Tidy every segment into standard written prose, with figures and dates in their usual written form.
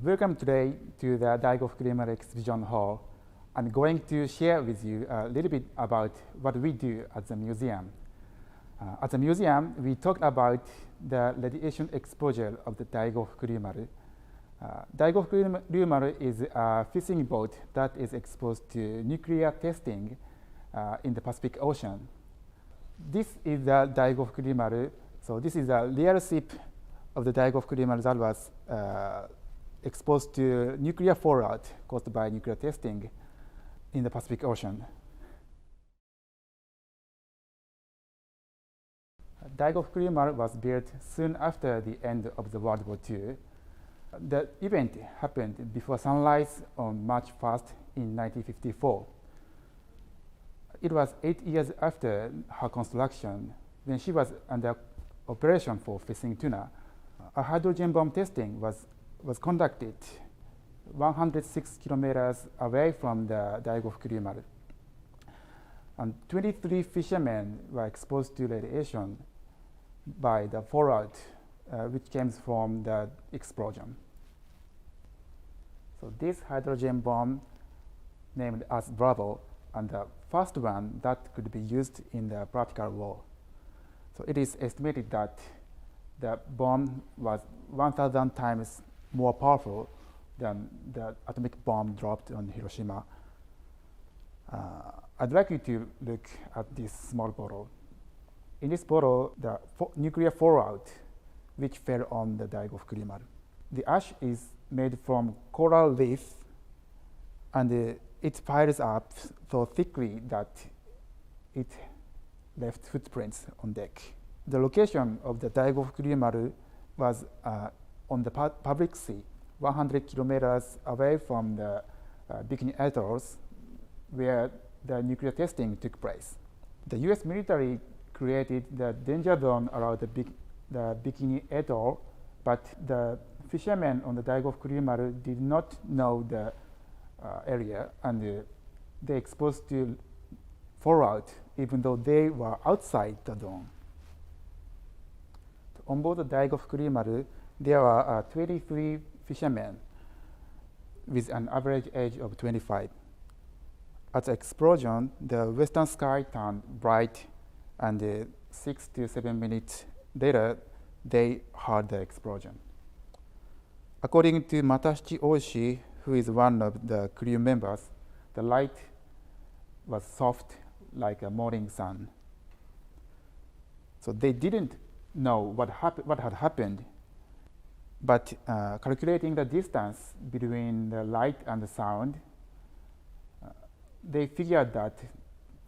Welcome today to the Daigo Fukuryu Maru Exhibition Hall. I'm going to share with you a little bit about what we do at the museum. At the museum, we talked about the radiation exposure of the Daigo Fukuryu Maru. Daigo Fukuryu Maru is a fishing boat that is exposed to nuclear testing in the Pacific Ocean. This is the Daigo Fukuryu Maru. So this is a real ship of the Daigo Fukuryu Maru that was exposed to nuclear fallout caused by nuclear testing in the Pacific Ocean. Daigo Fukuryu Maru was built soon after the end of the World War II. The event happened before sunrise on March 1st in 1954. It was 8 years after her construction when she was under operation for fishing tuna. A hydrogen bomb testing was conducted 106 kilometers away from the Daigo Fukuryu Maru. And 23 fishermen were exposed to radiation by the fallout which came from the explosion. So this hydrogen bomb, named as Bravo, and the first one that could be used in the practical war. So it is estimated that the bomb was 1,000 times more powerful than the atomic bomb dropped on Hiroshima. I'd like you to look at this small bottle. In this bottle, the nuclear fallout which fell on the Daigo Fukuryu Maru. The ash is made from coral leaf, and it piles up so thickly that it left footprints on deck. The location of the Daigo Fukuryu Maru was on the public sea, 100 kilometers away from the Bikini Atolls, where the nuclear testing took place. The US military created the danger zone around the Bikini Atoll, but the fishermen on the Daigo Fukuryu Maru did not know the area, and they exposed to fallout even though they were outside the zone. On board the Daigo Fukuryu Maru, there were 23 fishermen with an average age of 25. At the explosion, the western sky turned bright, and 6 to 7 minutes later, they heard the explosion. According to Matashi Oishi, who is one of the crew members, the light was soft like a morning sun. So they didn't know what had happened, but calculating the distance between the light and the sound, they figured that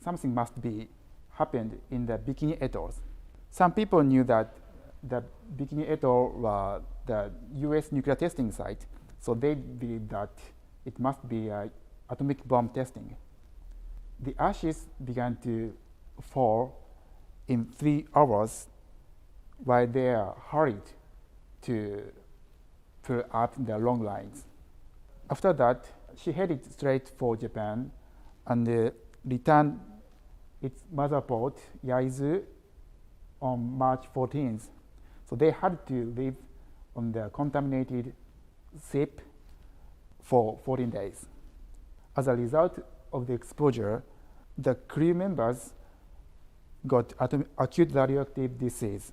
something must be happened in the Bikini Atolls. Some people knew that the Bikini Atoll was the US nuclear testing site, so they believed that it must be atomic bomb testing. The ashes began to fall in 3 hours while they hurried to pull up the long lines. After that, she headed straight for Japan and returned its mother port, Yaizu, on March 14th. So they had to live on the contaminated ship for 14 days. As a result of the exposure, the crew members got acute radioactive disease.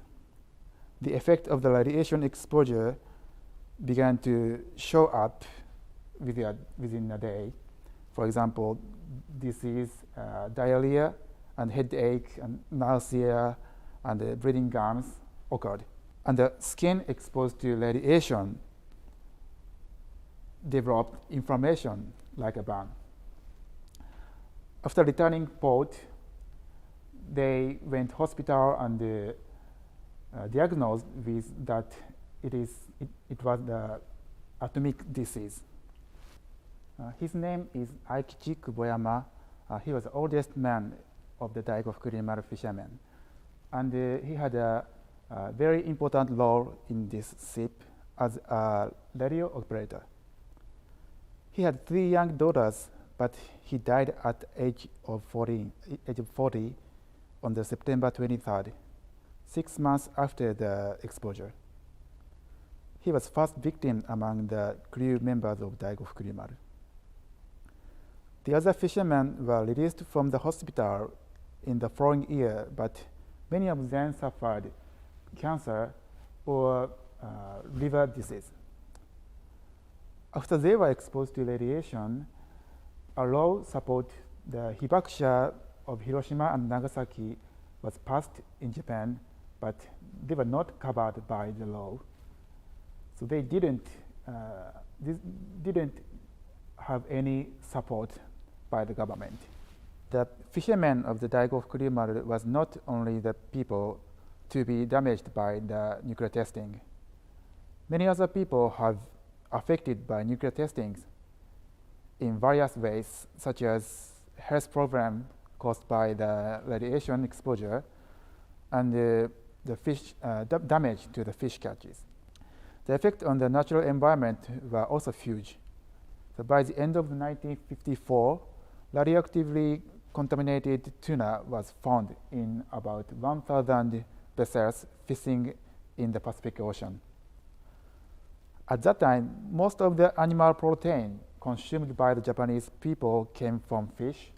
The effect of the radiation exposure began to show up within a day. For example, disease, diarrhea, and headache, and nausea, and breathing gums occurred. And the skin exposed to radiation developed inflammation like a burn. After returning port, they went to hospital and diagnosed with that it was the atomic disease. His name is Aikichi Kuboyama. He was the oldest man of the Daigo Fukuryu Maru fishermen, and he had a very important role in this ship as a radio operator. He had 3 young daughters, but he died at the age of 40 on the September 23rd, 6 months after the exposure. He was first victim among the crew members of Daigo Fukuryu Maru. The other fishermen were released from the hospital in the following year, but many of them suffered cancer or liver disease. After they were exposed to radiation, a law to support the hibakusha of Hiroshima and Nagasaki was passed in Japan, but they were not covered by the law. So they didn't have any support by the government. The fishermen of the Daigo Fukuryu Maru was not only the people to be damaged by the nuclear testing. Many other people have affected by nuclear testing in various ways, such as health problem caused by the radiation exposure and the fish damage to the fish catches. The effect on the natural environment were also huge. So by the end of 1954, radioactively contaminated tuna was found in about 1,000 vessels fishing in the Pacific Ocean. At that time, most of the animal protein consumed by the Japanese people came from fish.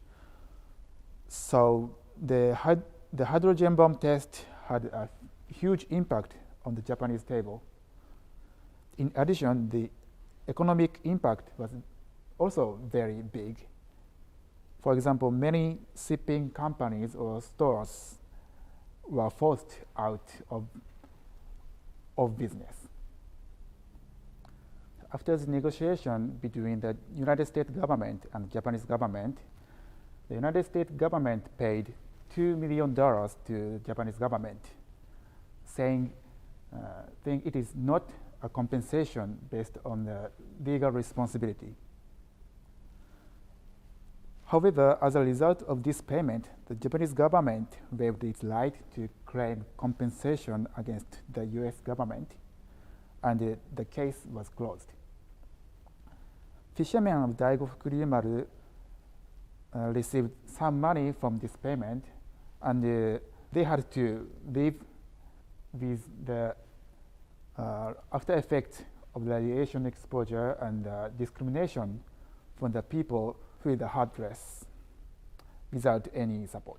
So the hydrogen bomb test had a huge impact on the Japanese table. In addition, the economic impact was also very big. For example, many shipping companies or stores were forced out of business. After the negotiation between the United States government and Japanese government, the United States government paid $2 million to the Japanese government, saying it is not a compensation based on the legal responsibility. However, as a result of this payment, the Japanese government waived its right to claim compensation against the US government, and the case was closed. Fishermen of Daigo Fukuryu Maru received some money from this payment, and they had to live with the after effects of radiation exposure and discrimination from the people with the hard dress without any support.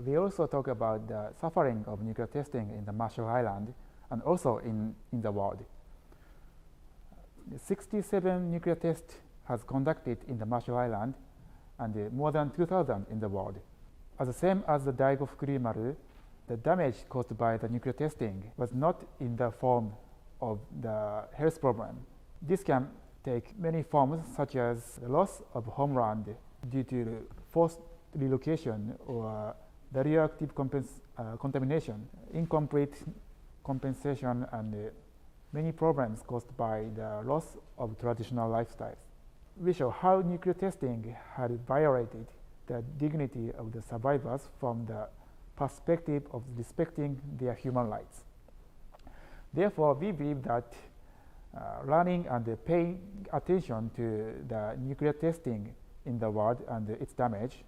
We also talk about the suffering of nuclear testing in the Marshall Island and also in the world. 67 nuclear tests has conducted in the Marshall Island and more than 2,000 in the world. As the same as the Daigo Fukuryu Maru, the damage caused by the nuclear testing was not in the form of the health problem. This can take many forms, such as the loss of homeland due to forced relocation or radioactive contamination, incomplete compensation, and many problems caused by the loss of traditional lifestyles. We show how nuclear testing had violated the dignity of the survivors from the perspective of respecting their human rights. Therefore, we believe that learning and paying attention to the nuclear testing in the world and its damage,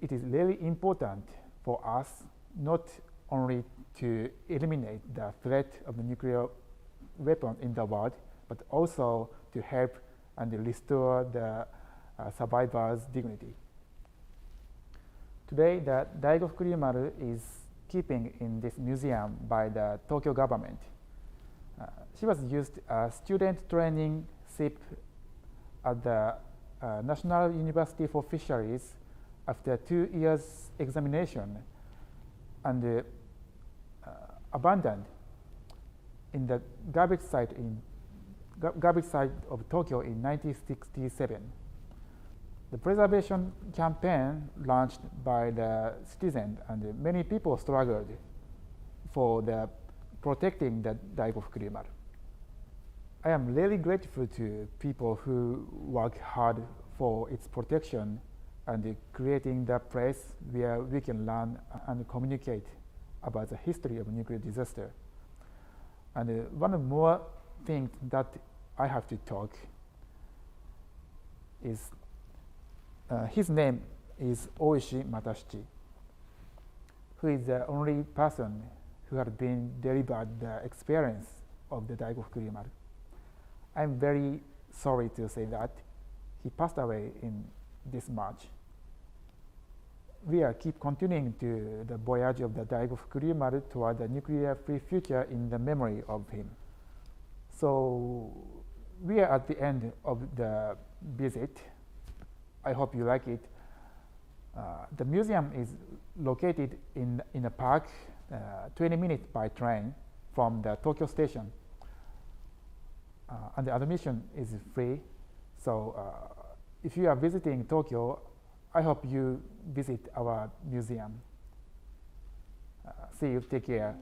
it is really important for us not only to eliminate the threat of the nuclear weapon in the world, but also to help and restore the survivors' dignity. Today, the Daigo Fukuryu Maru is keeping in this museum by the Tokyo government. She was used as student training ship at the National University for Fisheries after 2 years examination and abandoned in the garbage site of Tokyo in 1967. The preservation campaign launched by the citizens, and many people struggled for the protecting the Daigo Fukuryu Maru. I am really grateful to people who work hard for its protection and creating the place where we can learn and communicate about the history of nuclear disaster. And one more thing that I have to talk is his name is Oishi Matashichi, who is the only person who had been delivered the experience of the Daigo Fukuryu Maru. I'm very sorry to say that he passed away in this March. We are keep continuing to the voyage of the Daigo Fukuryu Maru toward a nuclear-free future in the memory of him. So we are at the end of the visit. I hope you like it. The museum is located in a park 20 minutes by train from the Tokyo station. And the admission is free. So if you are visiting Tokyo, I hope you visit our museum. See you, take care.